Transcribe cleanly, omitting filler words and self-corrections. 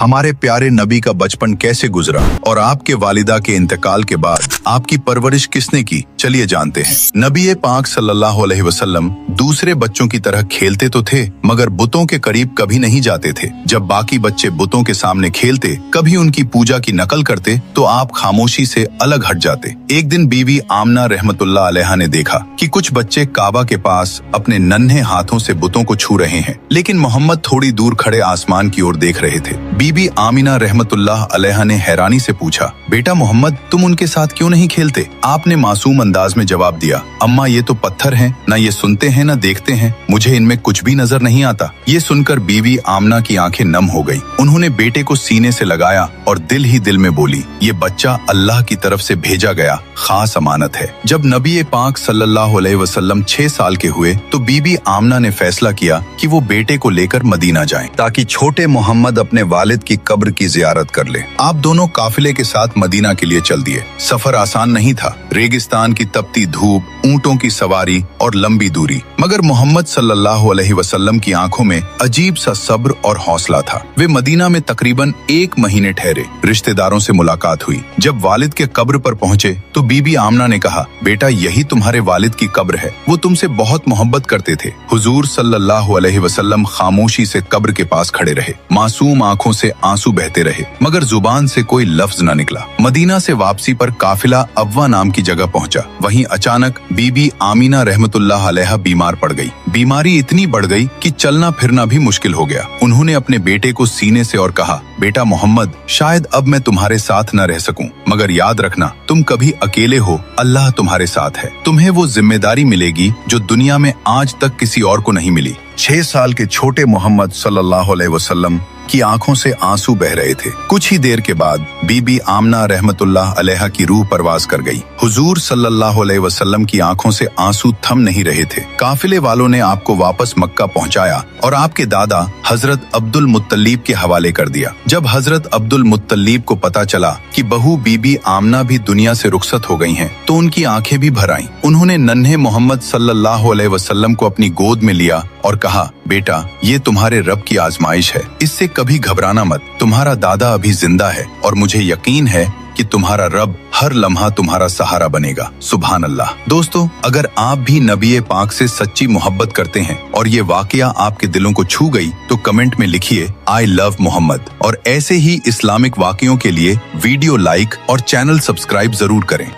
हमारे प्यारे नबी का बचपन कैसे गुजरा और आपके वालिदा के इंतकाल के बाद आपकी परवरिश किसने की, चलिए जानते हैं। नबी पाक सल्लल्लाहु अलैहि वसल्लम दूसरे बच्चों की तरह खेलते तो थे मगर बुतों के करीब कभी नहीं जाते थे। जब बाकी बच्चे बुतों के सामने खेलते, कभी उनकी पूजा की नकल करते तो आप खामोशी से अलग हट जाते। एक दिन बीवी आमना रहमतुल्लाह अलैहा ने देखा कि कुछ बच्चे काबा के पास अपने नन्हे हाथों से बुतों को छू रहे हैं, लेकिन मोहम्मद थोड़ी दूर खड़े आसमान की ओर देख रहे थे। बीबी आमिना रहमतुल्लाह अलैहा ने हैरानी से पूछा, बेटा मोहम्मद, तुम उनके साथ क्यों नहीं खेलते? आपने मासूम अंदाज में जवाब दिया, अम्मा ये तो पत्थर हैं, न ये सुनते हैं न देखते हैं, मुझे इनमें कुछ भी नजर नहीं आता। ये सुनकर बीवी आमना की आंखें नम हो गई। उन्होंने बेटे को सीने से लगाया और दिल ही दिल में बोली, ये बच्चा अल्लाह की तरफ से भेजा गया खास अमानत है। जब नबी पाक सल्लल्लाहु अलैहि वसल्लम 6 साल के हुए तो बीबी आमना ने फैसला किया कि वो बेटे को लेकर मदीना जाएं ताकि छोटे मोहम्मद अपने वालिद की कब्र की जियारत कर ले। आप दोनों काफिले के साथ मदीना के लिए चल दिए। सफर आसान नहीं था, रेगिस्तान की तपती धूप, ऊंटों की सवारी और लंबी दूरी, मगर मोहम्मद सल्लल्लाहु अलैहि वसल्लम की आंखों में अजीब सा सब्र और हौसला था। वे मदीना में तकरीबन 1 महीने ठहरे। रिश्तेदारों से मुलाकात हुई। जब वालिद के कब्र पर पहुंचे तो बीबी आमना ने कहा, बेटा यही तुम्हारे वालिद की कब्र है, वो तुमसे बहुत मोहब्बत करते थे। हुजूर सल्लल्लाहु अलैहि वसल्लम खामोशी से कब्र के पास खड़े रहे। मासूम आंखों से आंसू बहते रहे मगर जुबान से कोई लफ्ज न निकला। मदीना से वापसी पर काफिला अब्वा नाम की जगह पहुंचा। वहीं अचानक बीबी आमीना रहमतुल्लाह अलैहा बीमार पड़ गई। बीमारी इतनी बढ़ गई कि चलना फिरना भी मुश्किल हो गया। उन्होंने अपने बेटे को सीने से और कहा, बेटा मोहम्मद, शायद अब मैं तुम्हारे साथ न रह सकूं, मगर याद रखना तुम कभी अकेले हो, अल्लाह तुम्हारे साथ है। तुम्हें वो जिम्मेदारी मिलेगी जो दुनिया में आज तक किसी और को नहीं मिली। 6 साल के छोटे मोहम्मद सल्लल्लाहु अलैहि वसल्लम की आंखों से आंसू बह रहे थे। कुछ ही देर के बाद बीबी आमना रहमतुल्लाह अलैहा की रूह परवाज कर गई। हुजूर सल्लल्लाहु अलैहि वसल्लम की आंखों से आंसू थम नहीं रहे थे। काफिले वालों ने आपको वापस मक्का पहुंचाया और आपके दादा हजरत अब्दुल मुत्तलीब के हवाले कर दिया। जब हजरत अब्दुल मुत्तलीब को पता चला कि बहू बीबी आमना भी दुनिया से रुखसत हो गई हैं, तो उनकी आंखें भी भर आईं। उन्होंने नन्हे मोहम्मद सल्लल्लाहु अलैहि वसल्लम को अपनी गोद में लिया और कहा, बेटा ये तुम्हारे रब की आजमाइश है, इससे कभी घबराना मत। तुम्हारा दादा अभी जिंदा है और मुझे यकीन है कि तुम्हारा रब हर लम्हा तुम्हारा सहारा बनेगा। सुभान अल्लाह। दोस्तों, अगर आप भी नबी पाक से सच्ची मोहब्बत करते हैं और ये वाकया आपके दिलों को छू गई तो कमेंट में लिखिए आई लव मोहम्मद। और ऐसे ही इस्लामिक वाकयों के लिए वीडियो लाइक और चैनल सब्सक्राइब जरूर करें।